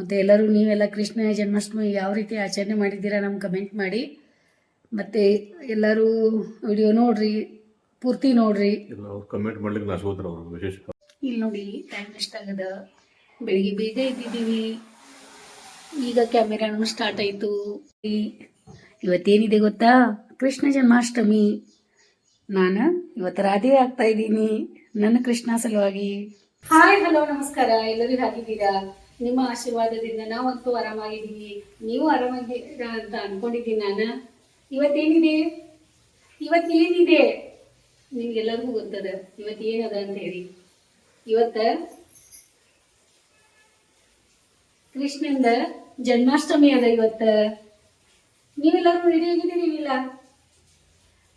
ಮತ್ತು ಎಲ್ಲರೂ ನೀವೆಲ್ಲ ಕೃಷ್ಣ ಜನ್ಮಾಷ್ಟಮಿ ಯಾವ ರೀತಿ ಆಚರಣೆ ಮಾಡಿದ್ದೀರಾ ನಮ್ಗೆ ಕಮೆಂಟ್ ಮಾಡಿ. ಮತ್ತು ಎಲ್ಲರೂ ವಿಡಿಯೋ ನೋಡ್ರಿ, ಪೂರ್ತಿ ನೋಡ್ರಿ. ಕಮೆಂಟ್ ಮಾಡ್ಲಿಕ್ಕೆ ನಾಶೋದ್ರ ಅವರು ವಿಶೇಷ. ಇಲ್ಲಿ ನೋಡಿ ಟೈಮ್ ಎಷ್ಟಾಗದ, ಬೆಳಿಗ್ಗೆ ಬೇಗ ಇದ್ದಿದ್ದೀವಿ. ಈಗ ಕ್ಯಾಮೆರಾನು ಸ್ಟಾರ್ಟ್ ಆಯಿತು. ಇವತ್ತೇನಿದೆ ಗೊತ್ತಾ, ಕೃಷ್ಣ ಜನ್ಮಾಷ್ಟಮಿ. ನಾನು ಇವತ್ತು ರಾಧೆ ಆಗ್ತಾ ಇದ್ದೀನಿ ನನ್ನ ಕೃಷ್ಣ ಸಲುವಾಗಿ. ಹಾಯ್, ಹಲೋ, ನಮಸ್ಕಾರ. ಎಲ್ಲರೂ ಹೇಗಿದ್ದೀರಾ? ನಿಮ್ಮ ಆಶೀರ್ವಾದದಿಂದ ನಾವಂತೂ ಆರಾಮಾಗಿದ್ದೀವಿ. ನೀವು ಆರಾಮಾಗಿದ್ದೀರಾ ಅಂತ ಅನ್ಕೊಂಡಿದ್ದೀನಿ ನಾನು. ಇವತ್ತೇನಿದೆ ನಿಮ್ಗೆಲ್ಲರಿಗೂ ಗೊತ್ತದ ಇವತ್ತೇನದ ಅಂತ ಹೇಳಿ. ಇವತ್ತ ಕೃಷ್ಣಂದ ಜನ್ಮಾಷ್ಟಮಿ ಅದ. ಇವತ್ತ ನೀವೆಲ್ಲರೂ ರೆಡಿ ಆಗಿದ್ದೀರಿಲ್ಲ?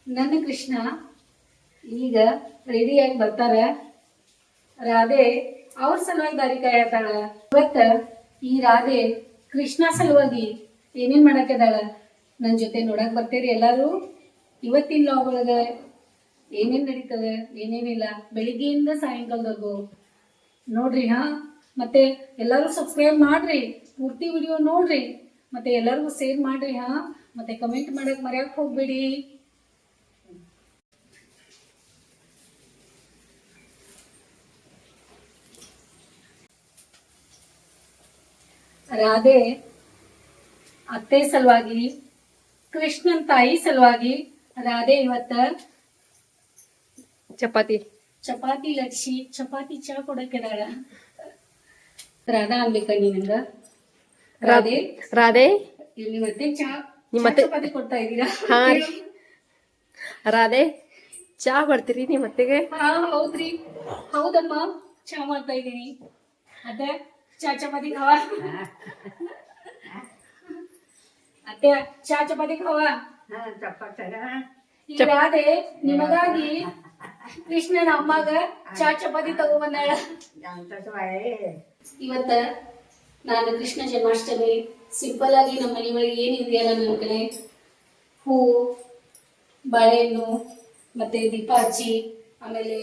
ನನ್ನ ಕೃಷ್ಣ ಈಗ ರೆಡಿಯಾಗಿ ಬರ್ತಾರ. ರಾಧೆ ಅವ್ರ ಸಲುವಾಗಿ ದಾರಿ ಕಾಯತ್ತಾಳ. ಇವತ್ತ ಈ ರಾಧೆ ಕೃಷ್ಣ ಸಲುವಾಗಿ ಏನೇನ್ ಮಾಡಾಕದಾಳ ನನ್ನ ಜೊತೆ ನೋಡಕ್ ಬರ್ತೀರಿ ಎಲ್ಲಾರು. ಇವತ್ತಿನ ಲಾಗ್ ಒಳಗ ಏನೇನ್ ನಡೀತದ ಏನೇನಿಲ್ಲ ಬೆಳಿಗ್ಗೆಯಿಂದ ಸಾಯಂಕಾಲದವರೆಗೂ ನೋಡ್ರಿ. ಮತ್ತೆ ಎಲ್ಲರೂ ಸಬ್ಸ್ಕ್ರೈಬ್ ಮಾಡ್ರಿ, ಪೂರ್ತಿ ವಿಡಿಯೋ ನೋಡ್ರಿ, ಮತ್ತೆ ಎಲ್ಲರಿಗೂ ಶೇರ್ ಮಾಡ್ರಿ. ಮತ್ತೆ ಕಮೆಂಟ್ ಮಾಡಕ್ ಮರ್ಯಾಕ್ ಹೋಗ್ಬೇಡಿ. ರಾಧೆ ಅತ್ತೆ ಸಲುವಾಗಿ, ಕೃಷ್ಣನ್ ತಾಯಿ ಸಲುವಾಗಿ ರಾಧೆ ಇವತ್ತ ಚಪಾತಿ ಲಟ್ಸಿ ಚಪಾತಿ ಚಾ ಕೊಡಕ್ಕೆದಾಳ. ರಾಧಾ ಅನ್ಬೇಕ ನೀನಂಗ? ರಾಧೆ ಇಲ್ಲಿ ಮತ್ತೆ ಚಪಾತಿ ಕೊಡ್ತಾ ಇದ್ದೀರಾ? ರಾಧೆ ಚಾ ಬರ್ತೀರಿ ನಿಮ್ಮ ಮತ್ತೆಗೆ? ಹೌದ್ರಿ, ಹೌದಮ್ಮ, ಚಾ ಮಾಡ್ತಾ ಇದ್ದೀನಿ. ಅತ್ತೆ ಚಾ ಚಪಾತಿ ಖಾವ. ಅತ್ತೆ ಚಾ ಚಪಾತಿ ಖಾವ. ರಾಧೆ ನಿಮಗಾಗಿ ಕೃಷ್ಣನ ಅಮ್ಮಗ ಚಾ ಚಪಾತಿ ತಗೊಂಡ್ಬಂದಾಳ. ಇವತ್ತ ನಾನು ಕೃಷ್ಣ ಜನ್ಮಾಷ್ಟಮಿ ಸಿಂಪಲ್ ಆಗಿ ನಮ್ಮ ಮನೆ ಒಳಗೆ ಏನಿದೆಯಲ್ಲ, ನನ್ನ ಕಡೆ ಹೂವು, ಬಾಳೆಹಣ್ಣು, ಮತ್ತೆ ದೀಪ ಹಚ್ಚಿ, ಆಮೇಲೆ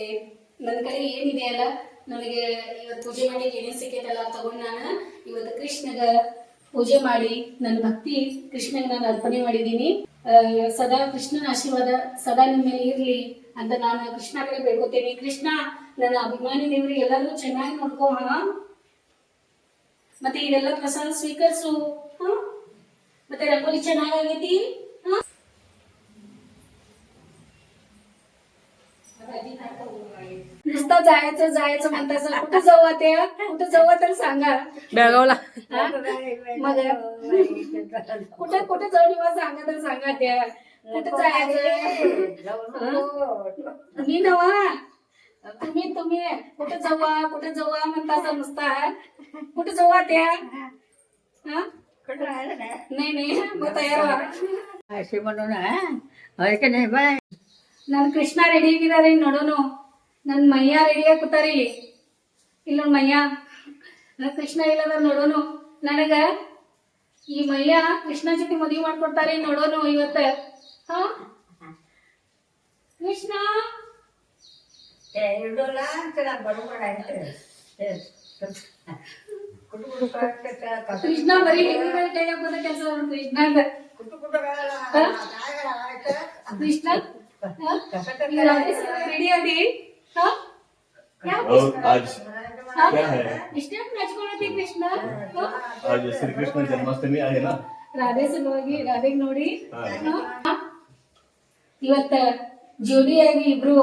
ನನ್ನ ಕಡೆ ಏನಿದೆಯಲ್ಲ, ನನಗೆ ಇವತ್ತು ಪೂಜೆ ಮಾಡಿ ಏನೇನು ಸಿಕ್ಕೈತಲ್ಲ ತಗೊಂಡು ನಾನು ಇವತ್ತು ಕೃಷ್ಣಗ ಪೂಜೆ ಮಾಡಿ ನನ್ನ ಭಕ್ತಿ ಕೃಷ್ಣಗೆ ನಾನು ಅರ್ಪಣೆ ಮಾಡಿದ್ದೀನಿ. ಸದಾ ಕೃಷ್ಣನ ಆಶೀರ್ವಾದ ಸದಾ ನಿಮ್ಮ ಮೇಲೆ ಇರ್ಲಿ ಅಂತ ನಾನು ಕೃಷ್ಣ ಕಡೆ ಬೇಡ್ಕೋತೇನೆ. ಕೃಷ್ಣ ನನ್ನ ಅಭಿಮಾನಿ ದೇವ್ರಿಗೆ ಎಲ್ಲರೂ ಚೆನ್ನಾಗಿ ನೋಡ್ಕೋ. ಮತ್ತೆ ಇದೆಲ್ಲ ಪ್ರಸಾದ ಸ್ವೀಕರಿಸು. ಮತ್ತೆ ರಂಗೋಲಿ ಚೆನ್ನಾಗೈತಿ. नुसतं जायचं म्हणतास. कुठं जाऊ ते? कुठं जाऊ तर सांगा. बेळगावला. मग कुठं जाऊ निवा सांगा तर सांगा. त्या कुठं जायचं? मी नवा तुम्ही कुठं जाऊ म्हणतास नुसता. कुठं जाऊ त्या? नाही मग तयार व्हा अशी म्हणून होय की नाही बाय. ನಾನು ಕೃಷ್ಣ ರೆಡಿ ಆಗಿದ್ದಾರೆ ನೋಡೋನು. ನನ್ನ ಮಯ್ಯ ರೆಡಿಯಾಗಿ ಕೂತಾರಿ. ಇಲ್ಲ ಮಯ್ಯ, ನನ್ನ ಕೃಷ್ಣ ಇಲ್ಲದ ನೋಡೋನು. ನನಗ ಈ ಮಯ್ಯ ಕೃಷ್ಣ ಜೊತೆ ಮದುವೆ ಮಾಡ್ಕೊಡ್ತಾರೆ ನೋಡೋನು ಇವತ್ತ. ಕೃಷ್ಣ ಕೃಷ್ಣ ಬರೀ ಕೈ ಹಾಕೋದ ಕೆಲಸ ಕೃಷ್ಣ. ಕೃಷ್ಣ रेडी आधी. आज क्या है? नाचकोळती कृष्ण. आज श्री कृष्ण जन्माष्टमी आहे ना. ರಾಧೆ ಸಲುವಾಗಿ ರಾಧೆಗೆ ನೋಡಿ ಇವತ್ತ ಜೋಡಿಯಾಗಿ ಇಬ್ರು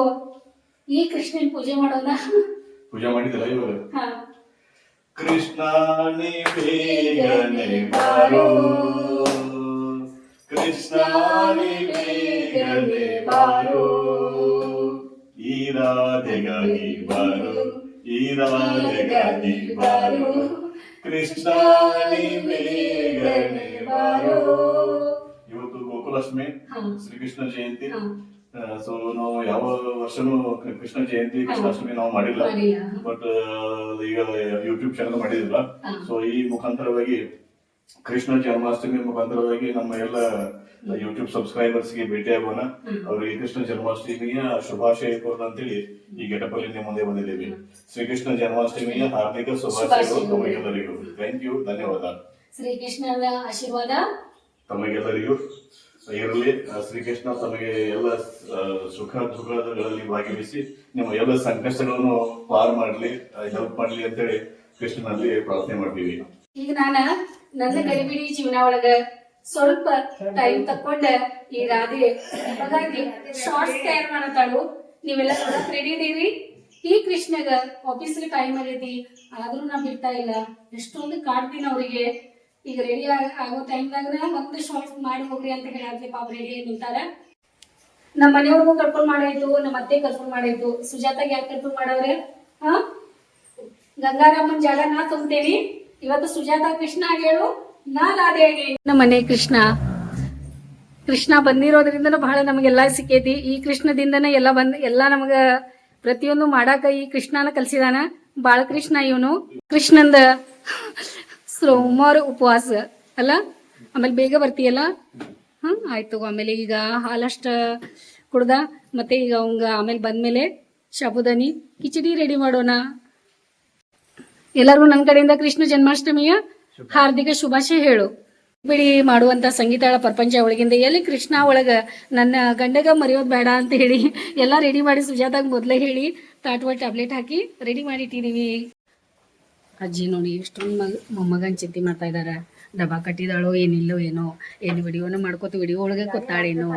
ಈ ಕೃಷ್ಣನ್ ಪೂಜೆ ಮಾಡೋಣ. ಪೂಜೆ ಮಾಡಿದಲ್ಲ ಇವಾಗ. ಕೃಷ್ಣನೇ ಬೇಗನೆ ಬಾರೋ, ಕೃಷ್ಣನೇ ಬೇಗನೆ ಬಾರೋ, ಈ ರಾಧೆಗಾಗಿ ಬಾರೋ, ಈ ರಾಧೆಗಾಗಿ ಬಾರೋ, ಕೃಷ್ಣನೇ ಬೇಗನೆ ಬಾರೋ. ಇವತ್ತು ಗೋಕುಲಾಷ್ಟಮಿ, ಶ್ರೀಕೃಷ್ಣ ಜಯಂತಿ. ಸೊ ನಾವು ಯಾವ ವರ್ಷನೂ ಕೃಷ್ಣ ಜಯಂತಿ ಕೃಷ್ಣಾಷ್ಟಮಿ ನಾವು ಮಾಡಿಲ್ಲ. ಬಟ್ ಈಗ ಯೂಟ್ಯೂಬ್ ಚಾನಲ್ ಮಾಡಿದಿಲ್ಲ. ಸೊ ಈ ಮುಖಾಂತರವಾಗಿ ಕೃಷ್ಣ ಜನ್ಮಾಷ್ಟಮಿ ಮುಖಾಂತರವಾಗಿ ನಮ್ಮ ಎಲ್ಲ ಯೂಟ್ಯೂಬ್ ಸಬ್ಸ್ಕ್ರೈಬರ್ಸ್ಗೆ ಭೇಟಿ ಆಗೋಣ. ಅವರಿಗೆ ಕೃಷ್ಣ ಜನ್ಮಾಷ್ಟಮಿಯ ಶುಭಾಶಯ ಕೋರೋಣ ಅಂತೇಳಿ ಈ ಗೆಟಪಲ್ಲಿ ನಿಮ್ಮ ಮುಂದೆ ಬಂದಿದ್ದೇವೆ. ಶ್ರೀಕೃಷ್ಣ ಜನ್ಮಾಷ್ಟಮಿಯ ಹಾರ್ದಿಕ ಶುಭಾಶಯಗಳು ತಮಗೆಲ್ಲರಿಗೂ. ಥ್ಯಾಂಕ್ ಯು, ಧನ್ಯವಾದ. ಶ್ರೀಕೃಷ್ಣನ ಆಶೀರ್ವಾದ ತಮಗೆಲ್ಲರಿಗೂ ಇರಲಿ. ಶ್ರೀಕೃಷ್ಣ ತಮಗೆ ಎಲ್ಲ ಸುಖ ದುಃಖಗಳಲ್ಲಿ ಭಾಗವಹಿಸಿ ನಿಮ್ಮ ಎಲ್ಲ ಸಂಕಷ್ಟಗಳನ್ನು ಪಾರ್ ಮಾಡ್ಲಿ, ಹೆಲ್ಪ್ ಮಾಡ್ಲಿ ಅಂತೇಳಿ ಕೃಷ್ಣನಲ್ಲಿ ಪ್ರಾರ್ಥನೆ ಮಾಡ್ತೀವಿ. ಈಗ ನನ್ನ ಗಡಿಬಿಡಿ ಜೀವನ ಒಳಗ ಸ್ವಲ್ಪ ಟೈಮ್ ತಕೊಂಡ ಈ ರಾಧೆ ಹಾಗಾಗಿ ಶಾರ್ಟ್ಸ್ ತಯಾರು ಮಾಡತಾಳು. ನೀವೆಲ್ಲ ರೆಡಿ ಇದೀರಿ? ಈ ಕೃಷ್ಣಗ ಆಫೀಸ್ಗೆ ಟೈಮ್ ಆಗೈತಿ, ಆದ್ರೂ ನಾ ಬಿಡ್ತಾ ಇಲ್ಲ. ಎಷ್ಟೊಂದು ಕಾಡ್ತೀನಿ ಅವ್ರಿಗೆ. ಈಗ ರೆಡಿ ಆಗೋ ಟೈಮ್ದಾಗ ಮತ್ತೆ ಶಾರ್ಟ್ಸ್ ಮಾಡಿ ಹೋಗ್ರಿ ಅಂತ ಹೇಳಾದ್ಲಿ. ಪಾಪ ರೆಡಿ ನಿಂತಾರ. ನಮ್ಮ ಮನೆಯವ್ರಿಗೂ ಕರ್ಕೊಂಡ್ ಮಾಡಾಯ್ತು, ನಮ್ಮ ಅತ್ತೆ ಕರ್ಕೊಂಡ್ ಮಾಡಾಯ್ತು. ಸುಜಾತಾಗ ಯಾಕೆ ಕರ್ಕೊಂಡ್ ಮಾಡವ್ರೆ? ಹಾ, ಗಂಗಾರಾಮನ್ ಜಾಗ ನಾ ತುಂಬ್ತೇನಿ. ಇವತ್ತು ಸುಜಾತ ಕೃಷ್ಣ ಹೇಳು, ನಾ ರಾಧೆ ಆಗಿ. ನಮ್ಮ ಮನೆ ಕೃಷ್ಣ ಬಂದಿರೋದ್ರಿಂದನೂ ಬಹಳ ನಮಗೆಲ್ಲ ಸಿಕ್ಕೈತಿ. ಈ ಕೃಷ್ಣದಿಂದನೇ ಎಲ್ಲ ನಮಗ ಪ್ರತಿಯೊಂದು ಮಾಡಾಕ ಈ ಕೃಷ್ಣನ ಕಲ್ಸಿದಾನ. ಬಾಳಕೃಷ್ಣ ಇವನು. ಕೃಷ್ಣಂದ ಸೋಮವಾರ ಉಪವಾಸ ಅಲ್ಲ, ಆಮೇಲೆ ಬೇಗ ಬರ್ತೀಯಲ್ಲ. ಆಯ್ತು. ಆಮೇಲೆ ಈಗ ಹಾಲಷ್ಟ ಕುಡ್ದ, ಮತ್ತೆ ಈಗ ಅವಂಗ ಆಮೇಲೆ ಬಂದ್ಮೇಲೆ ಸಾಬುದಾನಿ ಕಿಚಡಿ ರೆಡಿ ಮಾಡೋಣ. ಎಲ್ಲರಿಗೂ ನನ್ನ ಕಡೆಯಿಂದ ಕೃಷ್ಣ ಜನ್ಮಾಷ್ಟಮಿಯ ಹಾರ್ದಿಕ ಶುಭಾಶಯ ಹೇಳು. ಬಿಡಿ ಮಾಡುವಂತ ಸಂಗೀತಳ ಪ್ರಪಂಚ ಒಳಗಿಂದ ಎಲ್ಲಿ ಕೃಷ್ಣ ಒಳಗ ನನ್ನ ಗಂಡಗ ಮರೆಯೋದು ಬೇಡ ಅಂತ ಹೇಳಿ ಎಲ್ಲ ರೆಡಿ ಮಾಡಿ ಸುಜಾತಾಗ ಮೊದಲೇ ಹೇಳಿ ತಾಟುವ ಟ್ಯಾಬ್ಲೆಟ್ ಹಾಕಿ ರೆಡಿ ಮಾಡಿಟ್ಟಿದೀವಿ. ಅಜ್ಜಿ ನೋಡಿ ಎಷ್ಟೊಂದು ಮೊಮ್ಮಗನ್ ಚಿಂತೆ ಮಾಡ್ತಾ ಇದಾರ. ಡಬ್ಬಾ ಕಟ್ಟಿದಾಳೋ ಏನಿಲ್ಲೋ ಏನೋ, ಏನು ವಿಡಿಯೋನ ಮಾಡ್ಕೋತ ವಿಡಿಯೋ ಒಳಗೆ ಗೊತ್ತಾಳೇನೋ.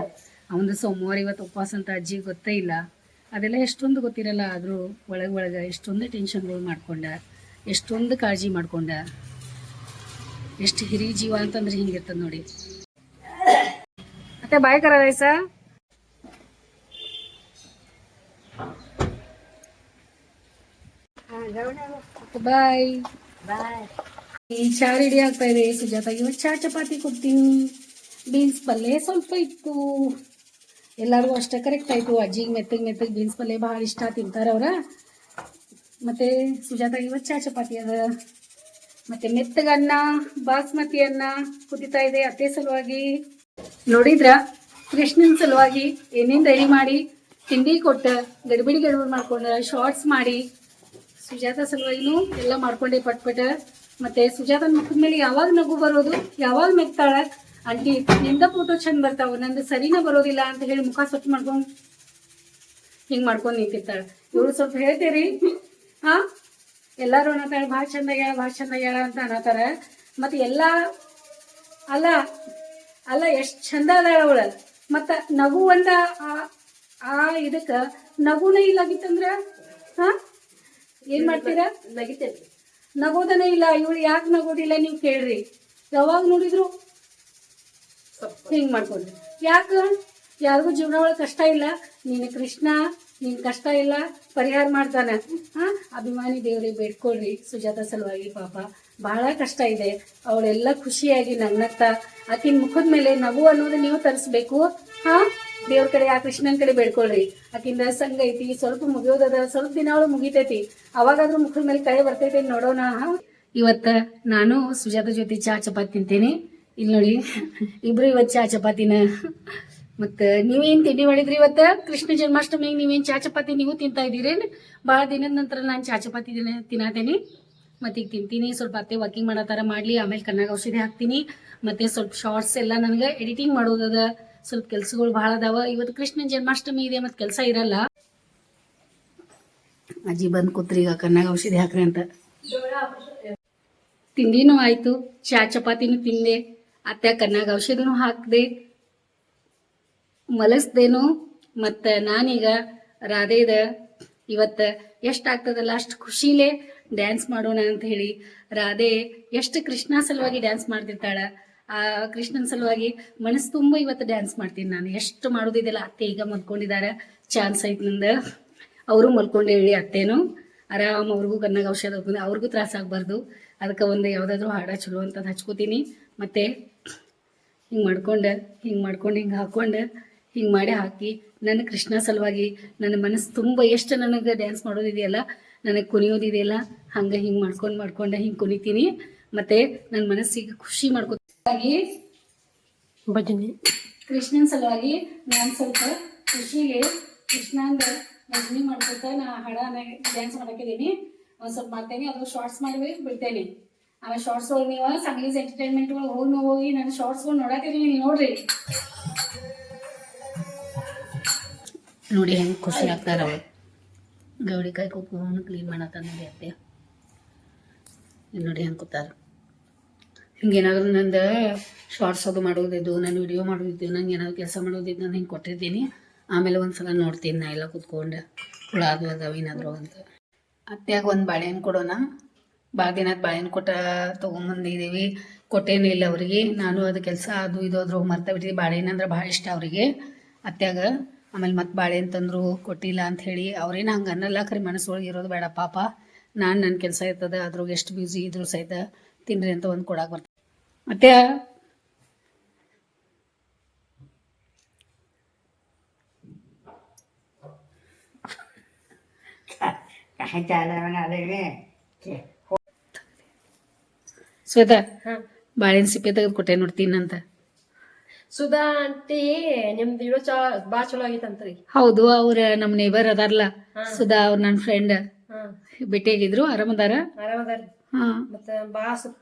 ಅವನು ಸೋಮವಾರ ಇವತ್ತು ಉಪವಾಸ ಅಂತ ಅಜ್ಜಿ ಗೊತ್ತೇ ಇಲ್ಲ. ಅದೆಲ್ಲ ಎಷ್ಟೊಂದು ಗೊತ್ತಿರಲ್ಲ. ಆದರೂ ಒಳಗೆ ಎಷ್ಟೊಂದು ಟೆನ್ಷನ್ಗಳು ಮಾಡ್ಕೊಂಡ, ಎಷ್ಟೊಂದು ಕಾಳಜಿ ಮಾಡ್ಕೊಂಡ. ಎಷ್ಟು ಹಿರಿ ಜೀವ ಅಂತಂದ್ರೆ ಹಿಂಗಿರ್ತದ ನೋಡಿ. ಮತ್ತೆ ಬಾಯ್ ಕರ ರೈಸ ಬಾಯ್ ಬಾಯ್. ಚಾ ರೆಡಿ ಆಗ್ತಾ ಇದೆ. ಸುಜಾತಾಗಿ ಇವತ್ತು ಚಾ ಚಪಾತಿ ಕೊಡ್ತೀನಿ. ಬೀನ್ಸ್ ಪಲ್ಯ ಸ್ವಲ್ಪ ಇತ್ತು. ಎಲ್ಲರಿಗೂ ಅಷ್ಟೇ ಕರೆಕ್ಟ್ ಆಯ್ತು. ಅಜ್ಜಿಗೆ ಮೆತ್ತಗೆ ಬೀನ್ಸ್ ಪಲ್ಯ ಭಾಳ ಇಷ್ಟ ತಿಂತಾರ ಅವ್ರ. ಮತ್ತೆ ಸುಜಾತಾಗಿ ಇವತ್ತು ಚಾ ಚಪಾತಿ ಅದ. ಮತ್ತೆ ಮೆತ್ತಗ ಅನ್ನ, ಬಾಸ್ಮತಿ ಅನ್ನ ಕುದಿತಾ ಇದೆ ಅತ್ತೆ ಸಲುವಾಗಿ. ನೋಡಿದ್ರ ಕೃಷ್ಣನ್ ಸಲುವಾಗಿ ಏನೇನ್ ರೆಡಿ ಮಾಡಿ ತಿಂಡಿ ಕೊಟ್ಟ, ಗಡಿಬಿಡಿ ಮಾಡ್ಕೊಂಡ, ಶಾರ್ಟ್ಸ್ ಮಾಡಿ ಸುಜಾತ ಸಲುವಾಗಿನೂ ಎಲ್ಲ ಮಾಡ್ಕೊಂಡೆ ಪಟ್ಪಟ. ಮತ್ತೆ ಸುಜಾತನ ಮುಖದ ಮೇಲೆ ಯಾವಾಗ ನಗು ಬರೋದು, ಯಾವಾಗ ಮೆಕ್ತಾಳ, ಆಂಟಿ ನಿಂದ ಫೋಟೋ ಚಂದ ಬರ್ತಾವ, ನಂದು ಸರಿನ ಬರೋದಿಲ್ಲ ಅಂತ ಹೇಳಿ ಮುಖ ಸ್ವಚ್ಛ ಮಾಡ್ಕೊಂಡ್ ಹಿಂಗ್ ಮಾಡ್ಕೊಂಡ್ ನಿಂತಿರ್ತಾಳ. ಇವ್ರು ಸ್ವಲ್ಪ ಹೇಳ್ತೀರಿ ಹಾ, ಎಲ್ಲಾರು ಅನ್ನತಾಳ ಭಾಳ ಚಂದ ಆಗ್ಯಾಳ ಅಂತ ಅನ್ನತಾರ. ಮತ್ತೆ ಎಲ್ಲಾ ಅಲ್ಲ ಎಷ್ಟ್ ಚಂದ ಅದಾಳ ಅವಳ. ಮತ್ತ ನಗು ಒಂದ ಆ ಇದಕ್ಕ ನಗುನೇ ಇಲ್ಲಾಗಿತ್ತಂದ್ರ ಹಾ ಏನ್ ಮಾಡ್ತೀರಾ? ನಗಿತೇನೆ. ನಗೋದನೇ ಇಲ್ಲ. ಇವಳು ಯಾಕೆ ನಗೋದಿಲ್ಲ ನೀವು ಕೇಳ್ರಿ. ಯಾವಾಗ ನೋಡಿದ್ರು ಹಿಂಗ್ ಮಾಡ್ಕೊಂಡ್ರಿ. ಯಾಕ? ಯಾರಿಗೂ ಜೀವನ ಒಳಗೆ ಕಷ್ಟ ಇಲ್ಲ. ನೀನು ಕೃಷ್ಣ, ನಿನ್ ಕಷ್ಟ ಇಲ್ಲ, ಪರಿಹಾರ ಮಾಡ್ತಾನ. ಅಭಿಮಾನಿ ದೇವ್ರಿಗೆ ಬೇಡ್ಕೊಳ್ರಿ ಸುಜಾತ ಸಲುವಾಗಿ. ಪಾಪ ಬಹಳ ಕಷ್ಟ ಇದೆ. ಅವಳೆಲ್ಲ ಖುಷಿಯಾಗಿ ನಗ್ನಗ್ತಾ ಆಕಿನ ಮುಖದ ಮೇಲೆ ನಗು ಅನ್ನೋದು ನೀವು ತರಿಸ್ಬೇಕು. ದೇವ್ರ ಕಡೆ ಆ ಕೃಷ್ಣನ್ ಕಡೆ ಬೇಡ್ಕೊಳ್ರಿ. ಆಕಿಂದ ಸಂಘ ಐತಿ, ಸ್ವಲ್ಪ ಮುಗಿಯೋದದ, ಸ್ವಲ್ಪ ದಿನ ಅವಳು ಮುಗಿತೈತಿ. ಅವಾಗಾದ್ರೂ ಮುಖದ ಮೇಲೆ ಕಳೆ ಬರ್ತೈತಿ ನೋಡೋಣ. ಇವತ್ತ ನಾನು ಸುಜಾತ ಜೊತೆ ಚಾ ಚಪಾತಿ ತಿಂತೇನೆ. ಇಲ್ಲಿ ನೋಡಿ ಇಬ್ರು ಇವತ್ತು ಚಾ ಚಪಾತಿನ. ಮತ್ತ ನೀವೇನ್ ತಿಂಡಿ ಮಾಡಿದ್ರಿ ಇವತ್ತ? ಕೃಷ್ಣ ಜನ್ಮಾಷ್ಟಮಿಗೆ ನೀವೇನ್ ಚಾ ಚಪಾತಿ ನೀವು ತಿಂತಾ ಇದ್ದೀರೇನ್? ಭಾಳ ದಿನದ ನಂತರ ನಾನು ಚಾ ಚಪಾತಿ ತಿನ್ನತೇನಿ. ಮತ್ತೆ ಈಗ ತಿಂತೀನಿ. ಸ್ವಲ್ಪ ಅತ್ತೆ ವಾಕಿಂಗ್ ಮಾಡತಾರ, ಮಾಡ್ಲಿ. ಆಮೇಲೆ ಕಣ್ಣಾಗ ಔಷಧಿ ಹಾಕ್ತೀನಿ. ಮತ್ತೆ ಸ್ವಲ್ಪ ಶಾರ್ಟ್ಸ್ ಎಲ್ಲ ನನಗೆ ಎಡಿಟಿಂಗ್ ಮಾಡೋದದ. ಸ್ವಲ್ಪ ಕೆಲ್ಸಗಳು ಭಾಳ ಅದಾವ. ಇವತ್ತು ಕೃಷ್ಣನ್ ಜನ್ಮಾಷ್ಟಮಿ ಇದೆ, ಮತ್ತೆ ಕೆಲಸ ಇರಲ್ಲ. ಅಜ್ಜಿ ಬಂದ್ ಕೂತ್ರಿ ಈಗ ಕಣ್ಣಾಗ ಔಷಧಿ ಹಾಕ್ರಿ ಅಂತ. ತಿಂಡಿನೂ ಆಯ್ತು, ಚಾ ಚಪಾತಿನೂ ತಿಂದೆ, ಅತ್ತೆ ಕಣ್ಣಾಗ ಔಷಧಿನೂ ಹಾಕ್ದೆ, ಮಲಸ್ದೇನು. ಮತ್ತು ನಾನೀಗ ರಾಧೆದ ಇವತ್ತು ಎಷ್ಟಾಗ್ತದಲ್ಲ ಅಷ್ಟು ಖುಷಿಲೇ ಡ್ಯಾನ್ಸ್ ಮಾಡೋಣ ಅಂತ ಹೇಳಿ ರಾಧೆ ಎಷ್ಟು ಕೃಷ್ಣ ಸಲುವಾಗಿ ಡ್ಯಾನ್ಸ್ ಮಾಡ್ತಿರ್ತಾಳ. ಆ ಕೃಷ್ಣನ ಸಲುವಾಗಿ ಮನಸ್ಸು ತುಂಬ ಇವತ್ತು ಡ್ಯಾನ್ಸ್ ಮಾಡ್ತೀನಿ ನಾನು. ಎಷ್ಟು ಮಾಡೋದಿದೆಲ್ಲ. ಅತ್ತೆ ಈಗ ಮಲ್ಕೊಂಡಿದ್ದಾರೆ, ಚಾನ್ಸ್ ಐತೆ ನಂದು. ಅವರು ಮಲ್ಕೊಂಡು ಹೇಳಿ ಅತ್ತೇನು ಆರಾಮ್. ಅವ್ರಿಗೂ ಕಣ್ಣಾಗ ಔಷಧ ಹೋಗ್ತೀನಿ, ಅವ್ರಿಗೂ ತ್ರಾಸಾಗಬಾರ್ದು. ಅದಕ್ಕೆ ಒಂದು ಯಾವುದಾದ್ರೂ ಹಾಡ ಚಲೋ ಅಂತದ್ದು ಹಚ್ಕೋತೀನಿ. ಮತ್ತು ಹಿಂಗೆ ಮಾಡ್ಕೊಂಡು ಹಿಂಗೆ ಹಾಕ್ಕೊಂಡು ಹಿಂಗೆ ಮಾಡಿ ಹಾಕಿ ನನ್ನ ಕೃಷ್ಣ ಸಲುವಾಗಿ ನನ್ನ ಮನಸ್ಸು ತುಂಬ ಎಷ್ಟು ನನಗೆ ಡ್ಯಾನ್ಸ್ ಮಾಡೋದಿದೆಯಲ್ಲ, ನನಗೆ ಕುಣಿಯೋದಿದೆಯಲ್ಲ, ಹಂಗೆ ಹಿಂಗೆ ಮಾಡ್ಕೊಂಡು ಹಿಂಗೆ ಕುಣಿತೀನಿ. ಮತ್ತೆ ನನ್ನ ಮನಸ್ಸಿಗೆ ಖುಷಿ ಮಾಡ್ಕೊತಾಗಿ ಭಜನೆ ಕೃಷ್ಣನ ಸಲುವಾಗಿ ನಾನು ಸ್ವಲ್ಪ ಖುಷಿಗೆ ಕೃಷ್ಣಂದ ಭಜನೆ ಮಾಡ್ಕೊತಾ ನಾ ಹಾಡನ್ನ ಡ್ಯಾನ್ಸ್ ಮಾಡಾಕಿದ್ದೀನಿ. ಒಂದು ಸ್ವಲ್ಪ ಮಾಡ್ತೇನೆ, ಅದು ಶಾರ್ಟ್ಸ್ ಮಾಡಿ ಬಿಡ್ತೇನೆ. ಆಮೇಲೆ ಶಾರ್ಟ್ಸ್ ಒಳಗೆ ನೀವು ಸಂಗೀಸ್ ಎಂಟರ್ಟೈನ್ಮೆಂಟ್ ಒಳಗೆ ಹೋಗಿ ನನ್ನ ಶಾರ್ಟ್ಸ್ಗಳು ನೋಡಾಕಿದ್ದೀನಿ, ನೀವು ನೋಡ್ರಿ. ನೋಡಿ ಹೆಂಗೆ ಖುಷಿ ಆಗ್ತಾರ ಅವ್ರು. ಗೌಡಿಕಾಯಿ ಕುಕ್ಕೊಂಡು ಕ್ಲೀನ್ ಮಾಡತ್ತ ನೋಡಿ ಅತ್ತೆ. ನೋಡಿ ಹೆಂಗೆ ಕೂತಾರ. ಹಿಂಗೇನಾದ್ರು ನಂದು ಶಾರ್ಟ್ಸ್ ಅದು ಮಾಡೋದಿದ್ದು, ನಾನು ವಿಡಿಯೋ ಮಾಡೋದಿದ್ದು, ನಂಗೆ ಏನಾದ್ರು ಕೆಲಸ ಮಾಡೋದಿದ್ದು ನಾನು ಹಿಂಗೆ ಕೊಟ್ಟಿರ್ತೀನಿ. ಆಮೇಲೆ ಒಂದು ಸಲ ನೋಡ್ತೀನಿ ನಾ ಎಲ್ಲ ಕೂತ್ಕೊಂಡು ಹುಳ ಅದು ಅದಾವ ಏನಾದ್ರು ಅಂತ. ಅತ್ಯಾಗ ಒಂದು ಬಾಳೆಹಣ್ಣು ಕೊಡೋಣ. ಭಾಳ ದಿನದ ಬಾಳೆಹಣ್ಣು ತೊಗೊಂಬಂದಿದ್ದೀವಿ, ಕೊಟ್ಟೇನಿಲ್ಲ ಅವ್ರಿಗೆ. ನಾನು ಅದು ಕೆಲಸ ಅದು ಇದು ಅದ್ರಾಗ ಮರ್ತಾ ಬಿಟ್ಟಿದ್ದೆ. ಬಾಳೆಹಣ್ಣು ಅಂದ್ರೆ ಭಾಳ ಇಷ್ಟ ಅವರಿಗೆ ಅತ್ಯಾಗ. ಆಮೇಲೆ ಮತ್ತೆ ಬಾಳೆಹಣ್ಣು ತಂದರು ಕೊಟ್ಟಿಲ್ಲ ಅಂತ ಹೇಳಿ ಅವ್ರೇನು ಹಂಗೆ ಅನ್ನಲ್ಲ, ಖರೆ ಮನಸ್ಸೊಳಗೆ ಇರೋದು ಬೇಡ ಪಾಪ. ನಾನು ನನ್ನ ಕೆಲಸ ಇರ್ತದೆ, ಅದ್ರಾಗ ಎಷ್ಟು ಬ್ಯೂಸಿ ಇದ್ರು ಸಹಿತ ತಿನ್ನಿರಿ ಅಂತ ಒಂದು ಕೊಡಕ್ಕೆ ಬರ್ತದೆ. ಮತ್ತೆ ಶ್ವೇತಾ ಬಾಳೆಹಣ್ಣು ಸಿಪ್ಪೆ ತೆಗೆದು ಕೊಟ್ಟೆ ನೋಡ್ತೀನಿ ಅಂತ. ಸುಧಾ ಆಂಟಿ ನಿಮ್ದು ವಿಡಿಯೋ ಭಾಳ ಚಲೋ ಆಗೈತಂತ್ರಿ. ಹೌದು, ಅವ್ರ ನಮ್ಮ ನೇಬರ್ ಅದಾರಲ್ಲ ಸುಧಾ, ಅವ್ರು ನನ್ನ ಫ್ರೆಂಡ್ ಭೇಟಿಯಾಗಿದ್ರು. ಆರಾಮದಾರ? ಆರಾಮದಾರಿ. ಹಾ, ಮತ್ತೆ ಭಾಳ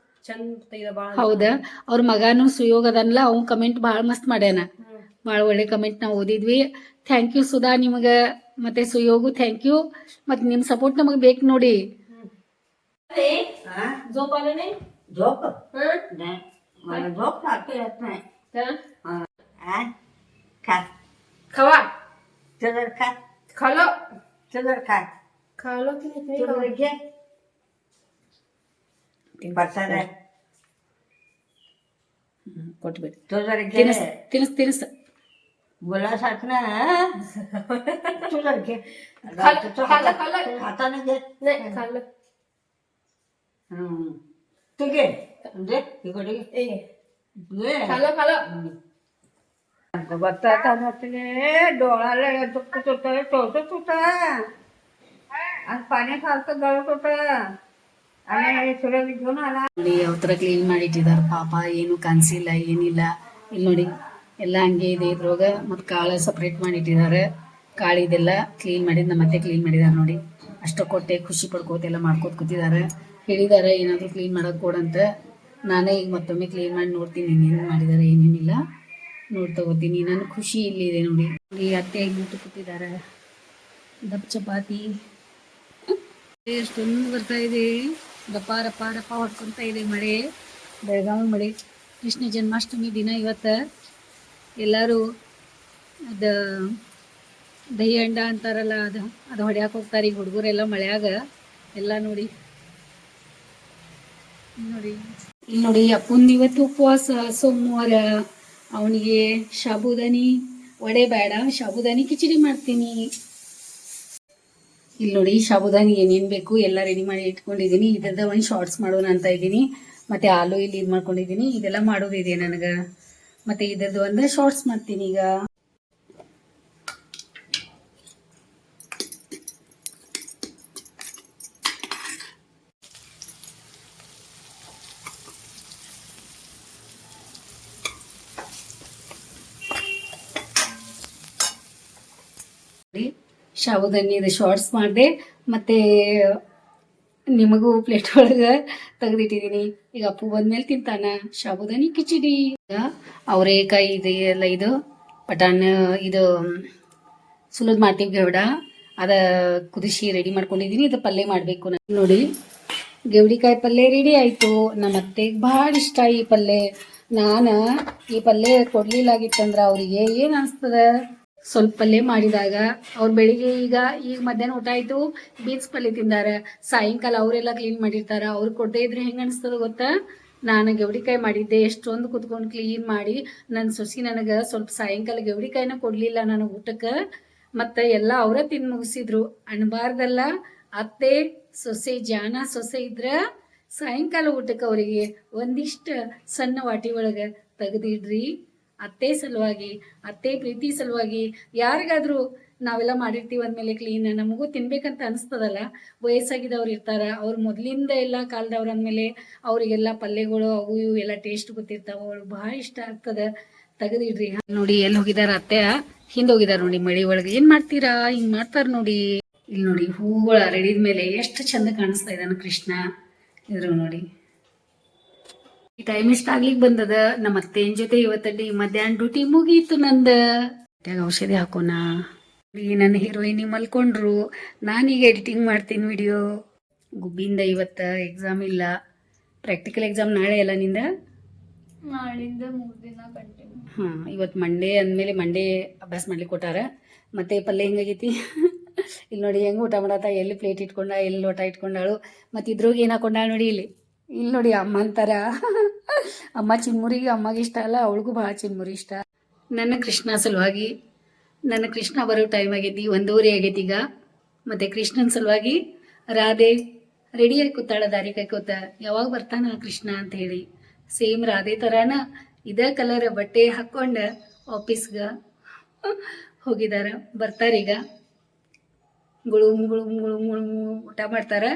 ಚಂದ ತೆಗ್ದ ಭಾಳ. ಹೌದಾ? ಅವ್ರ ಮಗಾನು ಸುಯೋಗ ಅದನ್ಲ, ಅವ್ನು ಕಮೆಂಟ್ ಭಾಳ ಮಸ್ತ್ ಮಾಡ್ಯಾನ. ಭಾಳ ಒಳ್ಳೆ ಕಮೆಂಟ್ ನಾವು ಓದಿದ್ವಿ. ಥ್ಯಾಂಕ್ ಯು ಸುಧಾ ನಿಮಗೆ, ಮತ್ತೆ ಸುಯೋಗು ಥ್ಯಾಂಕ್ ಯು. ಮತ್ತೆ ನಿಮ್ಮ ಸಪೋರ್ಟ್ ನಮಗೆ ಬೇಕು ನೋಡಿ. झोप आलं नाही? झोप हं? नाही मला झोप लागते येत नाही. का? खा खवा चदर खा खालो चदर खा खालो की नाही चदर घे ಬರ್ತಾರೆ ಕೊಟ್ಬಿಡಿ. चदर घे ತಿನ್ನಿಸ್ ತಿನ್ನಿಸ್ ತಿನ್ನಿಸ್. बोलासाठ ना चदर घे खाल्लं. हाताने घे नाही खाल्लं. तू घे म्हणजे तिकडे घे घे खाल्लं. बघता म्हटले डोळ्याला दुखत होत टोचत होत आणि पाण्यासारखं गळत होत आणि सुरज घेऊन आला. ನೋಡಿ ಯಾವ ಥರ ಕ್ಲೀನ್ ಮಾಡಿಟ್ಟಿದ್ದಾರೆ ಪಾಪ. ಏನು ಕಾಣಿಸಿಲ್ಲ ಏನಿಲ್ಲ. ಇಲ್ಲಿ ನೋಡಿ ಎಲ್ಲ ಹಂಗೆ ಇದೆ ಇದ್ರೊಳಗೆ. ಮತ್ತು ಕಾಳು ಸಪ್ರೇಟ್ ಮಾಡಿಟ್ಟಿದ್ದಾರೆ. ಕಾಳು ಇದೆಲ್ಲ ಕ್ಲೀನ್ ಮಾಡಿದ್ದು ನಮ್ಮ ಮತ್ತೆ ಕ್ಲೀನ್ ಮಾಡಿದ್ದಾರೆ ನೋಡಿ. ಅಷ್ಟು ಕೊಟ್ಟೆ ಖುಷಿ ಪಡ್ಕೋತೆಲ್ಲ ಮಾಡ್ಕೋತ ಕೂತಿದ್ದಾರೆ. ಹೇಳಿದ್ದಾರೆ ಏನಾದರೂ ಕ್ಲೀನ್ ಮಾಡೋಕೆ ಕೊಡಂತ. ನಾನೇ ಈಗ ಮತ್ತೊಮ್ಮೆ ಕ್ಲೀನ್ ಮಾಡಿ ನೋಡ್ತೀನಿ ಏನೇನು ಮಾಡಿದ್ದಾರೆ ಏನೇನಿಲ್ಲ ನೋಡಿ ತಗೋತೀನಿ. ನನ್ನ ಖುಷಿ ಇಲ್ಲಿದೆ ನೋಡಿ. ನೋಡಿ ಅತ್ತೆ ಹೇಗೆ ಊಟ ಕೂತಿದ್ದಾರೆ. ದಪ್ಪ ಚಪಾತಿ ಎಷ್ಟೊಂದು ಬರ್ತಾ ಇದೆ. ರಪ್ಪ ರಪ್ಪ ರಪ್ಪ ಹೊಡ್ಕೊತ ಇದೆ ಮಳೆ. ಬೆಳಗಾವಿ ಮಳೆ. ಕೃಷ್ಣ ಜನ್ಮಾಷ್ಟಮಿ ದಿನ ಇವತ್ತು ಎಲ್ಲರೂ ಅದು ದಹಿ ಅಂಡ ಅಂತಾರಲ್ಲ, ಅದು ಹೊಡ್ಯಾಕೆ ಹೋಗ್ತಾರೆ ಈಗ ಹುಡುಗರೆಲ್ಲ ಮಳೆಯಾಗ ಎಲ್ಲ. ನೋಡಿ ನೋಡಿ ಇಲ್ಲಿ ನೋಡಿ ಅಪ್ಪಂದು ಇವತ್ತು ಉಪವಾಸ ಸೋಮವಾರ. ಅವನಿಗೆ ಸಾಬುದಾನಿ ವಡೆ ಬೇಡ, ಸಾಬುದಾನಿ ಕಿಚಡಿ ಮಾಡ್ತೀನಿ. ಇಲ್ಲಿ ನೋಡಿ ಸಾಬುದಾನಿ ಏನೇನು ಬೇಕು ಎಲ್ಲ ರೆಡಿ ಮಾಡಿ ಇಟ್ಕೊಂಡಿದ್ದೀನಿ. ಇದ್ರದ ಒಂದು ಶಾರ್ಟ್ಸ್ ಮಾಡೋಣ ಅಂತ ಇದ್ದೀನಿ. ಮತ್ತು ಆಲೂ ಇಲ್ಲಿ ಇದು ಮಾಡ್ಕೊಂಡಿದ್ದೀನಿ. ಇದೆಲ್ಲ ಮಾಡೋದಿದೆ ನನಗೆ. ಮತ್ತು ಇದ್ರದ್ದು ಒಂದು ಶಾರ್ಟ್ಸ್ ಮಾಡ್ತೀನಿ ಈಗ. ಸಾಬುದಾನಿದು ಶಾರ್ಟ್ಸ್ ಮಾಡಿದೆ. ಮತ್ತು ನಿಮಗೂ ಪ್ಲೇಟ್ ಒಳಗೆ ತೆಗೆದಿಟ್ಟಿದ್ದೀನಿ. ಈಗ ಅಪ್ಪು ಬಂದ್ಮೇಲೆ ತಿಂತಾನ ಸಾಬುದಾನಿ ಕಿಚಡಿ. ಅವರೇಕಾಯಿ ಇದೆ ಎಲ್ಲ, ಇದು ಪಟಾಣ ಇದು ಸುಲಿದ್ ಮಾಡ್ತೀವಿ ಗೆವಡ, ಅದ ಕುದಿಸಿ ರೆಡಿ ಮಾಡ್ಕೊಂಡಿದ್ದೀನಿ. ಇದು ಪಲ್ಯ ಮಾಡಬೇಕು ನೋಡಿ. ಗೆವಡಿಕಾಯಿ ಪಲ್ಯ ರೆಡಿ ಆಯಿತು. ನಮ್ಮ ಅತ್ತೆಗೆ ಭಾಳ ಇಷ್ಟ ಈ ಪಲ್ಯ. ನಾನು ಈ ಪಲ್ಯ ಕೊಡ್ಲಿಲ್ಲಾಗಿತ್ತಂದ್ರೆ ಅವರಿಗೆ ಏನು ಅನಿಸ್ತದೆ, ಸ್ವಲ್ಪ ಪಲ್ಯ ಮಾಡಿದಾಗ ಅವ್ರು ಬೆಳಿಗ್ಗೆ ಈಗ ಮಧ್ಯಾಹ್ನ ಊಟ ಆಯಿತು, ಬೀನ್ಸ್ ಪಲ್ಯ ತಿಂದಾರ. ಸಾಯಂಕಾಲ ಅವರೆಲ್ಲ ಕ್ಲೀನ್ ಮಾಡಿರ್ತಾರೆ. ಅವ್ರು ಕೊಡದೇ ಇದ್ರೆ ಹೆಂಗೆ ಅನಿಸ್ತದೆ ಗೊತ್ತಾ? ನಾನು ಗೆವಡಿಕಾಯಿ ಮಾಡಿದ್ದೆ, ಎಷ್ಟೊಂದು ಕುತ್ಕೊಂಡು ಕ್ಲೀನ್ ಮಾಡಿ. ನನ್ನ ಸೊಸಿ ನನಗೆ ಸ್ವಲ್ಪ ಸಾಯಂಕಾಲ ಗೆವಡಿಕಾಯಿನ ಕೊಡಲಿಲ್ಲ ನನಗೆ ಊಟಕ್ಕೆ. ಮತ್ತು ಎಲ್ಲ ಅವರೇ ತಿಂದು ಮುಗಿಸಿದ್ರು. ಅನ್ಬಾರ್ದಲ್ಲ, ಅತ್ತೆ ಸೊಸೆ ಜಾನ ಸೊಸೆ ಇದ್ರೆ ಸಾಯಂಕಾಲ ಊಟಕ್ಕೆ ಅವರಿಗೆ ಒಂದಿಷ್ಟು ಸಣ್ಣ ವಾಟಿ ಒಳಗೆ ತೆಗೆದಿಡ್ರಿ. ಅತ್ತೆ ಸಲುವಾಗಿ, ಅತ್ತೆ ಪ್ರೀತಿ ಸಲುವಾಗಿ ಯಾರಿಗಾದರೂ ನಾವೆಲ್ಲ ಮಾಡಿರ್ತೀವಿ ಅಂದಮೇಲೆ ಕ್ಲೀನ್ ನಮಗೂ ತಿನ್ಬೇಕಂತ ಅನಿಸ್ತದಲ್ಲ. ವಯಸ್ಸಾಗಿದ್ದವ್ರು ಇರ್ತಾರೆ, ಅವ್ರು ಮೊದಲಿಂದ ಎಲ್ಲ ಕಾಲದವ್ರು ಅಂದಮೇಲೆ ಅವರಿಗೆಲ್ಲ ಪಲ್ಯಗಳು ಅವು ಇವು ಎಲ್ಲ ಟೇಸ್ಟ್ ಗೊತ್ತಿರ್ತಾವೆ, ಅವ್ರಿಗೆ ಭಾಳ ಇಷ್ಟ ಆಗ್ತದೆ. ತೆಗೆದಿಡ್ರಿ. ನೋಡಿ ಎಲ್ಲಿ ಹೋಗಿದಾರ ಅತ್ತೆ, ಹಿಂದೆ ಹೋಗಿದಾರ ನೋಡಿ ಮಳಿ ಒಳಗೆ. ಏನು ಮಾಡ್ತೀರಾ, ಹಿಂಗೆ ಮಾಡ್ತಾರೆ ನೋಡಿ. ಇಲ್ಲಿ ನೋಡಿ ಹೂಗಳು ಅರಳಿದ ಮೇಲೆ ಎಷ್ಟು ಚಂದ ಕಾಣಿಸ್ತಾ ಇದ್ದಾನೆ ಕೃಷ್ಣ. ಇದ್ರು ನೋಡಿ ಈ ಟೈಮ್ ಇಷ್ಟ ಆಗ್ಲಿಕ್ಕೆ ಬಂದದ. ನಮ್ಮ ಅತ್ತೆನ ಜೊತೆ ಇವತ್ತಲ್ಲಿ ಮಧ್ಯಾಹ್ನ ಡ್ಯೂಟಿ ಮುಗೀತು ನಂದ. ಔಷಧಿ ಹಾಕೋಣ. ನನ್ನ ಹೀರೋಯಿನಿ ಮಲ್ಕೊಂಡ್ರು, ನಾನೀಗ ಎಡಿಟಿಂಗ್ ಮಾಡ್ತೀನಿ ವಿಡಿಯೋ. ಗುಬ್ಬಿಂದ ಇವತ್ತು ಎಕ್ಸಾಮ್ ಇಲ್ಲ, ಪ್ರಾಕ್ಟಿಕಲ್ ಎಕ್ಸಾಮ್ ನಾಳೆ ಅಲ್ಲ ನಿಂದ? ನಾಳಿಂದ 3 ದಿನ ಕಂಟಿನ್ಯೂ. ಹಾಂ, ಇವತ್ತು ಮಂಡೇ ಅಂದಮೇಲೆ ಮಂಡೇ ಅಭ್ಯಾಸ ಮಾಡ್ಲಿಕ್ಕೆ ಕೊಟ್ಟಾರ. ಮತ್ತೆ ಪಲ್ಯ ಹೆಂಗಾಗೈತಿ ಇಲ್ಲಿ ನೋಡಿ ಹೆಂಗೆ ಊಟ ಮಾಡತ್ತ, ಎಲ್ಲಿ ಪ್ಲೇಟ್ ಇಟ್ಕೊಂಡ, ಎಲ್ಲಿ ಲೋಟ ಇಟ್ಕೊಂಡಾಳು. ಮತ್ತು ಇದ್ರೋಗಿ ಏನು ಹಾಕೊಂಡಾಳು ನೋಡಿ ಇಲ್ಲಿ. ಇಲ್ಲಿ ನೋಡಿ ಅಮ್ಮ ಅಂತಾರ ಅಮ್ಮ ಚಿನ್ಮುರಿಗೆ ಅಮ್ಮಗೆ ಇಷ್ಟ ಅಲ್ಲ, ಅವಳಿಗೂ ಭಾಳ ಚಿನ್ಮುರಿ ಇಷ್ಟ. ನನ್ನ ಕೃಷ್ಣ ಸಲುವಾಗಿ, ನನ್ನ ಕೃಷ್ಣ ಬರೋ ಟೈಮ್ ಆಗೈತಿ, 1:15 ಆಗೈತಿ ಈಗ. ಮತ್ತು ಕೃಷ್ಣನ ಸಲುವಾಗಿ ರಾಧೆ ರೆಡಿಯಾಗಿ ಕೂತಾಳ, ದಾರಿ ಕಾಯ್ಕೋತ. ಯಾವಾಗ ಬರ್ತಾನ ಕೃಷ್ಣ ಅಂತ ಹೇಳಿ. ಸೇಮ್ ರಾಧೆ ಥರಾನ ಇದೇ ಕಲರ್ ಬಟ್ಟೆ ಹಾಕ್ಕೊಂಡು ಆಫೀಸ್ಗೆ ಹೋಗಿದಾರ. ಬರ್ತಾರೀಗ. ಗುಳುಮ್ ಗುಳುಮ್ ಗುಳುಮ್ ಗುಳುಮ್ ಊಟ ಮಾಡ್ತಾರೆ,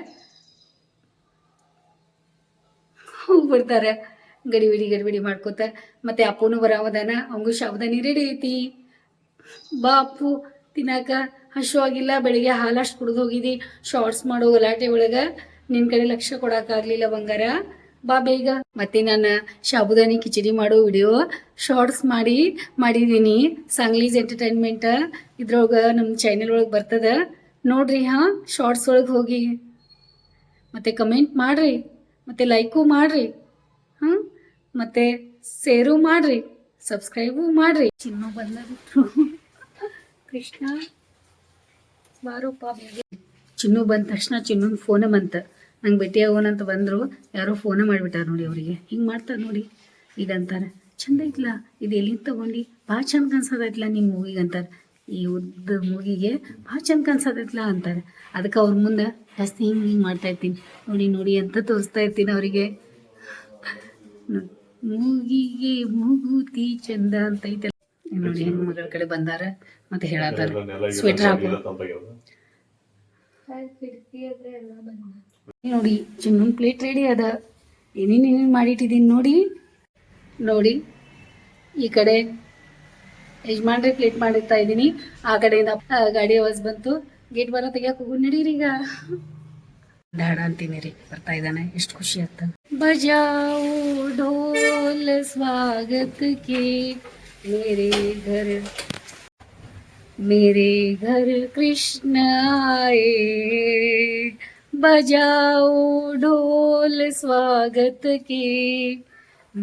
ಹೋಗ್ಬಿಡ್ತಾರೆ ಗಡಿಬಿಡಿ ಮಾಡ್ಕೋತ. ಮತ್ತೆ ಅಪ್ಪನೂ ಬರಾವದಾನ, ಅವಂಗೂ ಶಾವಧಾನಿ ರೆಡಿ ಐತಿ. ಬಾ ಅಪ್ಪು ತಿನ್ನಾಕ. ಹಶು ಆಗಿಲ್ಲ, ಬೆಳಿಗ್ಗೆ ಹಾಲಷ್ಟು ಕುಡಿದು ಹೋಗಿದ್ದಿ. ಶಾರ್ಟ್ಸ್ ಮಾಡೋ ಗಲಾಟೆ ಒಳಗೆ ನಿನ್ನ ಕಡೆ ಲಕ್ಷ್ಯ ಕೊಡೋಕ್ಕಾಗಲಿಲ್ಲ ಬಂಗಾರ. ಬಾ ಬೇಗ. ಮತ್ತೆ ನಾನು ಶಾಬುದಾನಿ ಕಿಚಡಿ ಮಾಡೋ ವಿಡಿಯೋ ಶಾರ್ಟ್ಸ್ ಮಾಡಿದ್ದೀನಿ. ಸಾಂಗ್ಲೀಸ್ ಎಂಟರ್ಟೈನ್ಮೆಂಟ್ ಇದ್ರೊಳಗೆ ನಮ್ಮ ಚಾನೆಲ್ ಒಳಗೆ ಬರ್ತದೆ ನೋಡ್ರಿ. ಹಾಂ, ಶಾರ್ಟ್ಸ್ ಒಳಗೆ ಹೋಗಿ ಮತ್ತು ಕಮೆಂಟ್ ಮಾಡಿರಿ, ಮತ್ತು ಲೈಕು ಮಾಡಿರಿ. ಹಾಂ, ಮತ್ತು ಶೇರು ಮಾಡಿರಿ, ಸಬ್ಸ್ಕ್ರೈಬು ಮಾಡಿರಿ. ಚಿನ್ನು ಬಂದಿದ್ರು. ಕೃಷ್ಣ ಬಾರಪ್ಪ ಬೇಗ. ಚಿನ್ನು ಬಂದ ತಕ್ಷಣ ಚಿನ್ನನ ಫೋನ ಬಂತು, ನಂಗೆ ಭೇಟಿ ಆಗೋಣಂತ ಬಂದರು. ಯಾರೋ ಫೋನ ಮಾಡಿಬಿಟ್ಟಾರ ನೋಡಿ ಅವರಿಗೆ. ಹಿಂಗೆ ಮಾಡ್ತಾರೆ ನೋಡಿ. ಇದಂತಾರೆ ಚಂದ ಐತ್ಲ, ಇದು ಎಲ್ಲಿಂದ ತೊಗೊಂಡು, ಭಾಳ ಚಂದ ಕಾಣಿಸೋದೈತ್ಲ ನಿಮ್ಮ ಮೂಗಿಗೆ ಅಂತಾರೆ. ಈ ಉದ್ದ ಮೂಗಿಗೆ ಭಾಳ ಚಂದ ಕಾಣಿಸೋದೈತ್ಲ ಅಂತಾರೆ. ಅದಕ್ಕೆ ಅವ್ರ ಮುಂದೆ ಜಾಸ್ತಿ ಹಿಂಗೆ ಮಾಡ್ತಾ ಇರ್ತೀನಿ. ನೋಡಿ ಅಂತ ತೋರಿಸ್ತಾ ಇರ್ತೀನಿ ಅವರಿಗೆ. ಮೂಗಿಗೆ ಮೂಗುತಿ ಚಂದ ಅಂತ ಐತೆ ನೋಡಿ. ಹೆಣ್ಣು ಮಗಳ ಕಡೆ ಬಂದಾರ ಮತ್ತೆ ಹೇಳತ್ತಾರ ಸ್ವೆಟರ್ ಹಾಕೋ. ನೋಡಿ ಚಿನ್ನೊಂದು ಪ್ಲೇಟ್ ರೆಡಿ ಅದ. ಏನೇನು ಮಾಡಿಟ್ಟಿದ್ದೀನಿ ನೋಡಿ. ಈ ಕಡೆ ಯಜಮಾನ್ರೆ ಪ್ಲೇಟ್ ಮಾಡಿರ್ತಾ ಇದ್ದೀನಿ, ಆ ಕಡೆಯಿಂದ ಗಾಡಿ ಆವಾಜ್ ಬಂತು. ಗೇಟ್ ಬರೋ ತೆಗಿಯಕ್ಕೆ ಹೋಗು ನಡೀರಿ ಈಗ. ದಾಡ ಅಂತೀನಿ ರೀ, ಬರ್ತಾ ಇದ್ದಾನೆ, ಎಷ್ಟು ಖುಷಿ ಆಗ್ತಾನೆ. ಬಜಾओ ढोल स्वागत के मेरे घर कृष्ण आए. बजाओ ढोल स्वागत के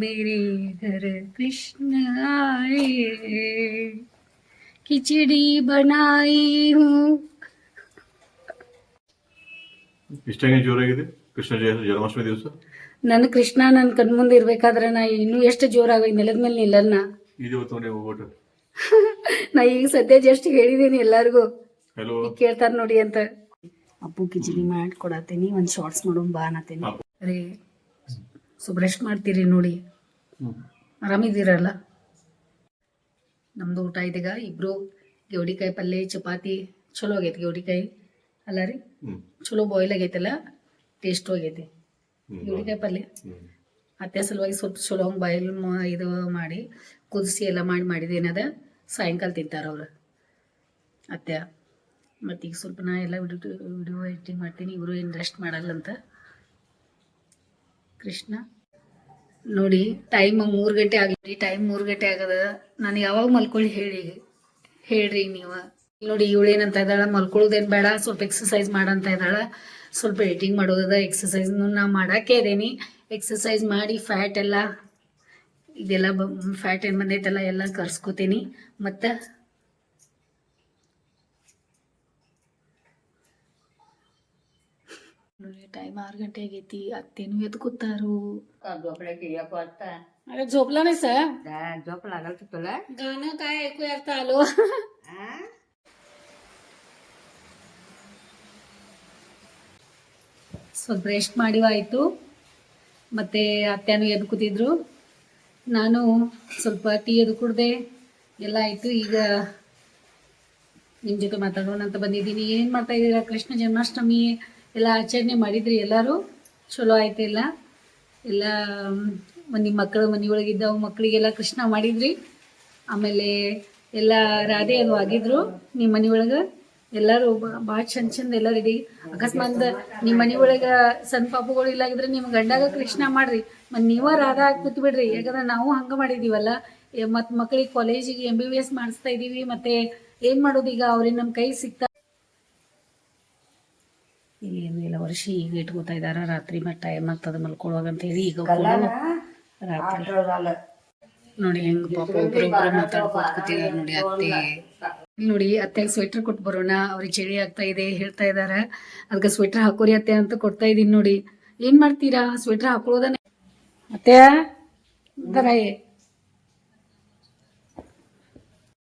मेरे घर कृष्ण आए. खिचड़ी बनाई हूँ. ಇಷ್ಟಾಗಿ ಜೋರಾಗಿದೆ ಕೃಷ್ಣ ಜನ್ಮಾಷ್ಟಮಿ ದಿವಸ. ನನ್ನ ಕೃಷ್ಣ ನನ್ನ ಕಣ್ಮುಂದೆ ಇರ್ಬೇಕಾದ್ರೆ ನಾ ಇನ್ನೂ ಎಷ್ಟು ಜೋರಾಗಿ ನೆಲದ ಮೇಲೆ ನಿಲ್ಲನ್ನ. ನಾ ಈಗ ಸದ್ಯ ಜಸ್ಟ್ ಹೇಳಿದ್ದೀನಿ ಎಲ್ಲರಿಗೂ, ಕೇಳ್ತಾರ ನೋಡಿ ಅಂತ. ಅಪ್ಪು ಕಿಚಡಿ ಮಾಡಿ ಕೊಡತ್ತೀನಿ, ಒಂದು ಶಾರ್ಟ್ಸ್ ಮಾಡೋಣ ಬಾ ಅನ್ನತ್ತೀನಿ ರೀ. ಬ್ರಷ್ ಮಾಡ್ತೀರಿ ನೋಡಿ, ಆರಾಮಿದ್ದೀರಲ್ಲ? ನಮ್ದು ಊಟ ಇದೀಗ. ಇಬ್ರು ಗೆವಡಿಕಾಯಿ ಪಲ್ಯ ಚಪಾತಿ. ಚಲೋ ಆಗೈತಿ ಗೆವಡಿಕಾಯಿ ಅಲ್ಲ ರೀ, ಚಲೋ ಬಾಯ್ಲ್ ಆಗೈತಲ್ಲ, ಟೇಸ್ಟು ಆಗೈತಿ ಗೆವಡಿಕಾಯಿ ಪಲ್ಯ. ಅತ್ತೆ ಸಲುವಾಗಿ ಸ್ವಲ್ಪ ಚಲೋ ಹಂಗೆ ಬಾಯ್ಲ್ ಇದು ಮಾಡಿ ಕುದಿಸಿ ಎಲ್ಲ ಮಾಡಿದೇನದ. ಸಾಯಂಕಾಲ ತಿಂತಾರೆ ಅವರು ಅತ್ತೆ. ಮತ್ತು ಈಗ ಸ್ವಲ್ಪ ನಾ ಎಲ್ಲ ವಿಡಿಯೋ ಎಡಿಟಿಂಗ್ ಮಾಡ್ತೀನಿ, ಇವರು ಏನು ರೆಸ್ಟ್ ಮಾಡಲ್ಲಂತ. ಕೃಷ್ಣ ನೋಡಿ ಟೈಮ್ 3 ಗಂಟೆ ಆಗಲಿ. ಟೈಮ್ 3 ಗಂಟೆ ಆಗದ. ನಾನು ಯಾವಾಗ ಮಲ್ಕೊಳ್ಳಿ ಹೇಳ್ರಿ ನೀವು. ನೋಡಿ ಇವಳೇನಂತ ಇದ್ದಾಳೆ, ಮಲ್ಕೊಳ್ಳೋದೇನು ಬೇಡ, ಸ್ವಲ್ಪ ಎಕ್ಸಸೈಸ್ ಮಾಡಂತ ಇದ್ದಾಳೆ. ಸ್ವಲ್ಪ ಎಡಿಟಿಂಗ್ ಮಾಡೋದದ, ಎಕ್ಸಸೈಸ್ನು ನಾ ಮಾಡೋಕ್ಕೆ ಇದೇನಿ. ಎಕ್ಸಸೈಸ್ ಮಾಡಿ ಫ್ಯಾಟ್ ಎಲ್ಲ ಇದೆಲ್ಲ ಫ್ಯಾಟ್ ಏನು ಬಂದೈತಲ್ಲ ಎಲ್ಲ ಕರ್ಸ್ಕೊತೀನಿ. ಮತ್ತು ನೋಡಿ ಟೈಮ್ 6 ಗಂಟೆ ಆಗೈತಿ. ಅತ್ತೇನು ಎದ್ದು ಕೂತಾರು. अरे झोपला नाही सर? झोप लागल तुला? गाणं काय ऐकूया आता आलो. ಸ್ವಲ್ಪ ರೆಸ್ಟ್ ಮಾಡಿ ಆಯಿತು. ಮತ್ತು ಅತ್ತೆನೂ ಎದ್ದು ಕೂತಿದ್ರು, ನಾನು ಸ್ವಲ್ಪ ಟೀ ಎದ್ದು ಕುಡ್ದೆ, ಎಲ್ಲ ಆಯಿತು. ಈಗ ನಿಮ್ಮ ಜೊತೆ ಮಾತಾಡೋಣ ಅಂತ ಬಂದಿದ್ದೀನಿ. ಏನೇನು ಮಾಡ್ತಾ ಇದ್ದೀರಾ? ಕೃಷ್ಣ ಜನ್ಮಾಷ್ಟಮಿ ಎಲ್ಲ ಆಚರಣೆ ಮಾಡಿದ್ರಿ ಎಲ್ಲರೂ? ಚಲೋ ಆಯ್ತಿಲ್ಲ ಎಲ್ಲ? ನಿಮ್ಮ ಮಕ್ಕಳು ಮನೆಯೊಳಗಿದ್ದವು ಮಕ್ಕಳಿಗೆಲ್ಲ ಕೃಷ್ಣ ಮಾಡಿದ್ರಿ? ಆಮೇಲೆ ಎಲ್ಲ ರಾಧೆ ಅದು ಆಗಿದ್ರು ನಿಮ್ಮ ಮನೆಯೊಳಗೆ? ಎಲ್ಲರೂ ಭಾಳ ಚಂದ ಎಲ್ಲ ರೆಡಿ. ಅಕಸ್ಮಾತ್ ನಿಮ್ಮ ಮನೆಯೊಳಗೆ ಸಣ್ಣ ಪಾಪುಗಳು ಇಲ್ಲಾಗಿದ್ರೆ ನಿಮ್ಮ ಗಂಡಾಗ ಕೃಷ್ಣ ಮಾಡ್ರಿ, ಮತ್ತು ನೀವ ರಾಧಾ ಹಾಕಿ ಕೂತ್ ಬಿಡ್ರಿ. ಯಾಕಂದ್ರೆ ನಾವು ಹಂಗೆ ಮಾಡಿದ್ದೀವಲ್ಲ. ಮತ್ತು ಮಕ್ಕಳಿಗೆ ಕಾಲೇಜಿಗೆ MBBS ಮಾಡಿಸ್ತಾ ಇದ್ದೀವಿ. ಮತ್ತು ಏನು ಮಾಡೋದು ಈಗ? ಅವ್ರಿಗೆ ನಮ್ಮ ಕೈ ಸಿಗ್ತಾ ಏನು ಇಲ್ಲ. ವರ್ಷ ಈಗ ಇಟ್ಕೋತಾ ಇದಾರ. ರಾತ್ರಿ ಮತ್ತೆ ಟೈಮ್ ಆಗ್ತದೆ ಮಲ್ಕೊಳ್ಳುವಾಗ ಅಂತ ಹೇಳಿ ಈಗ ರಾತ್ರಿ ನೋಡಿ ಹೆಂಗೆ ಪಾಪ ಒಬ್ರೊಬ್ರು ಮಾತಾಡ್ಕೊತ ಕೂತಿದಾರೆ ನೋಡಿ. ಅತ್ತೆ ನೋಡಿ, ಅತ್ತೆಗೆ ಸ್ವೆಟ್ರ್ ಕೊಟ್ಟು ಬರೋಣ, ಅವ್ರಿಗೆ ಚಳಿ ಆಗ್ತಾ ಇದೆ ಹೇಳ್ತಾ ಇದಾರೆ. ಅದಕ್ಕೆ ಸ್ವೆಟ್ರ್ ಹಾಕೋರಿ ಅತ್ತೆ ಅಂತ ಕೊಡ್ತಾ ಇದ್ದೀನಿ ನೋಡಿ. ಏನು ಮಾಡ್ತೀರಾ? ಸ್ವೆಟ್ರ್ ಹಾಕೊಳ್ಳೋದನ್ನ ಅತ್ತೆ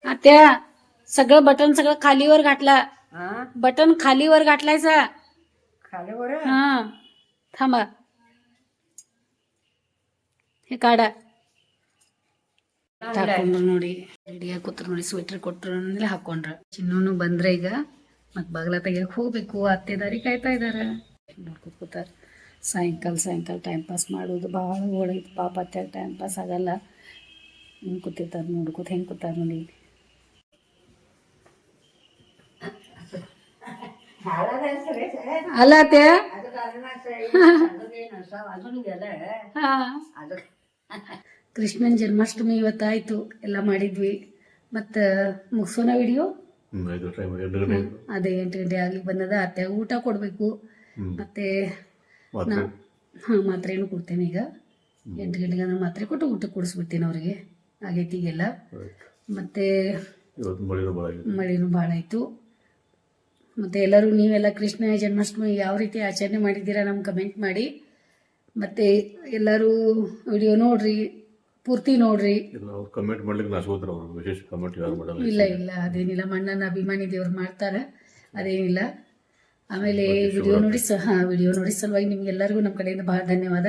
आत्या सगळं बटन सगळं खालीवर घातला. बटन खालीवर घातलायचा. खालीवर हा थांबा, हे काढा. ಹಾಕೊಂಡ್ರು ನೋಡಿ, ರೆಡಿಯಾಗಿ ಕೂತ್ರು ನೋಡಿ. ಸ್ವೆಟ್ರ್ ಕೊಟ್ಟರು ಅಂದ್ರೆ ಹಾಕೊಂಡ್ರ. ಚಿನ್ನೂನು ಬಂದ್ರೆ ಈಗ ಮತ್ತೆ ಬಾಗ್ಲ ತೆಗಿಯಕ್ಕೆ ಹೋಗ್ಬೇಕು. ಅತ್ತೆ ದಾರಿ ಕಾಯ್ತಾ ಇದಾರೆ. ನೋಡ್ಕೊತ ಕೂತಾರ. ಸಾಯಂಕಾಲ ಟೈಮ್ ಪಾಸ್ ಮಾಡೋದು ಭಾಳ ಒಳೈತೆ ಪಾಪ. ಅತ್ತೆ ಟೈಮ್ ಪಾಸ್ ಆಗಲ್ಲ. ಹಿಂಗೆ ಕೂತಿರ್ತಾರೆ ನೋಡ್ಕೊತ ಹೆಂಗೆ ಕೂತಾರ ನೋಡಿ. ಅಲ್ಲ ಅತ್ತೆ अजून गेलं ಹಾ अजून ಕೃಷ್ಣನ ಜನ್ಮಾಷ್ಟಮಿ ಇವತ್ತಾಯ್ತು, ಎಲ್ಲ ಮಾಡಿದ್ವಿ. ಮತ್ತು ಮುಗಿಸೋಣ ವಿಡಿಯೋ. ಅದೇ 8 ಗಂಟೆ ಆಗ್ಲಿಕ್ಕೆ ಬಂದದ. ಅತ್ತೆ ಊಟ ಕೊಡಬೇಕು. ಮತ್ತೆ ಮಾತ್ರೆನೂ ಕೊಡ್ತೇನೆ ಈಗ. 8 ಗಂಟೆಗೆ ಅಂದ್ರೆ ಮಾತ್ರೆ ಕೊಟ್ಟು ಊಟ ಕೊಡಿಸ್ಬಿಡ್ತೀನಿ ಅವ್ರಿಗೆ. ಆಗೈತಿ ಈಗೆಲ್ಲ. ಮತ್ತು ಮಳೆನೂ ಭಾಳ ಆಯಿತು. ಮತ್ತು ಎಲ್ಲರೂ ನೀವೆಲ್ಲ ಕೃಷ್ಣ ಜನ್ಮಾಷ್ಟಮಿ ಯಾವ ರೀತಿ ಆಚರಣೆ ಮಾಡಿದ್ದೀರಾ ನಮ್ಗೆ ಕಮೆಂಟ್ ಮಾಡಿ. ಮತ್ತು ಎಲ್ಲರೂ ವಿಡಿಯೋ ನೋಡ್ರಿ, ಪೂರ್ತಿ ನೋಡ್ರಿ. ಕಮೆಂಟ್ ಮಾಡ್ಲಿಕ್ಕೆ ನಾಚ್ಕೋತಾರೆ ಅವರು. ವಿಶೇಷ ಕಮೆಂಟ್ ಯಾರು ಮಾಡಲ್ಲ. ಇಲ್ಲ ಅದೇನಿಲ್ಲ. ಮಣ್ಣನ ಅಭಿಮಾನಿ ದೇವ್ರು ಮಾಡ್ತಾರೆ, ಅದೇನಿಲ್ಲ. ಆಮೇಲೆ ವಿಡಿಯೋ ನೋಡಿ ಸಲುವಾಗಿ ನಿಮ್ಗೆಲ್ಲರಿಗೂ ನಮ್ಮ ಕಡೆಯಿಂದ ಭಾಳ ಧನ್ಯವಾದ.